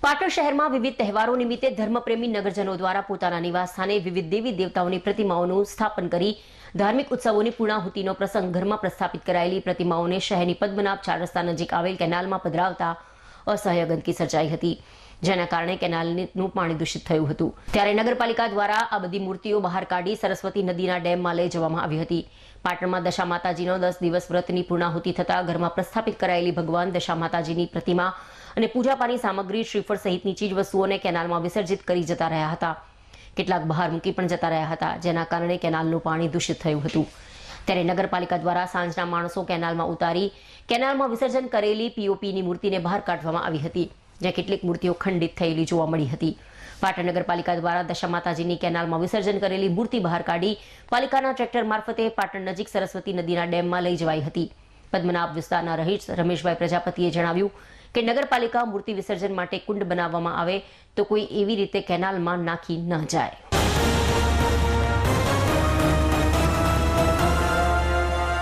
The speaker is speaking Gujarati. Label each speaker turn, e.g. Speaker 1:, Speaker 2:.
Speaker 1: પાટણ શહેરમાં વિવિધ તહેવારો નિમિત્તે ધર્મપ્રેમી નગરજનો દ્વારા પોતાના નિવાસ સ્થાને વિવિધ દેવી દેવતાઓની પ્રતિમાઓનું સ્થાપન કરી ધાર્મિક ઉત્સવોની પૂર્ણાહુતિનો પ્રસંગ ઘરમાં પ્રસ્થાપિત કરાયેલી પ્રતિમાઓને શહેરની પદ્મનાભ 4 રસ્તા નજીક આવેલ કેનાલમાં પધરાવતા અસહ્ય ગંદકી સર્જાઈ હતી, જેના કારણે કેનાલનું પાણી દૂષિત થયું હતું। ત્યારે નગરપાલિકા દ્વારા આ બધી મૂર્તિઓ બહાર કાઢી સરસ્વતી નદીના ડેમમાં લઈ જવામાં આવી હતી। પાટણમાં દશા માતાજીનો 10 દિવસ વ્રતની પૂર્ણાહુતિ થતા ઘરમાં પ્રસ્થાપિત કરાયેલી ભગવાન દશા માતાજીની પ્રતિમા અને પૂજાપાની સામગ્રી શ્રીફળ સહિતની ચીજ વસ્તુઓને કેનાલમાં વિસર્જિત કરી જતા રહ્યા હતા। કેટલાક બહાર મૂકી પણ જતા રહ્યા હતા, જેના કારણે કેનાલનું પાણી દૂષિત થયું હતું। ત્યારે નગરપાલિકા દ્વારા સાંજના માણસો કેનાલમાં ઉતારી કેનાલમાં વિસર્જન કરેલી પીઓપીની મૂર્તિને બહાર કાઢવામાં આવી હતી, જ્યાં કેટલીક મૂર્તિઓ ખંડિત થયેલી જોવા મળી હતી। પાટણ નગરપાલિકા દ્વારા દશા માતાજીની કેનાલમાં વિસર્જન કરેલી મૂર્તિ બહાર કાઢી પાલિકાના ટ્રેક્ટર મારફતે પાટણ નજીક સરસ્વતી નદીના ડેમમાં લઈ જવાઈ હતી। પદ્મનાભ વિસ્તારના રહીશ રમેશભાઈ પ્રજાપતિએ જણાવ્યું કે નગરપાલિકા મૂર્તિ વિસર્જન માટે કુંડ બનાવવામાં આવે તો કોઈ એવી રીતે કેનાલમાં નાખી ન જાય।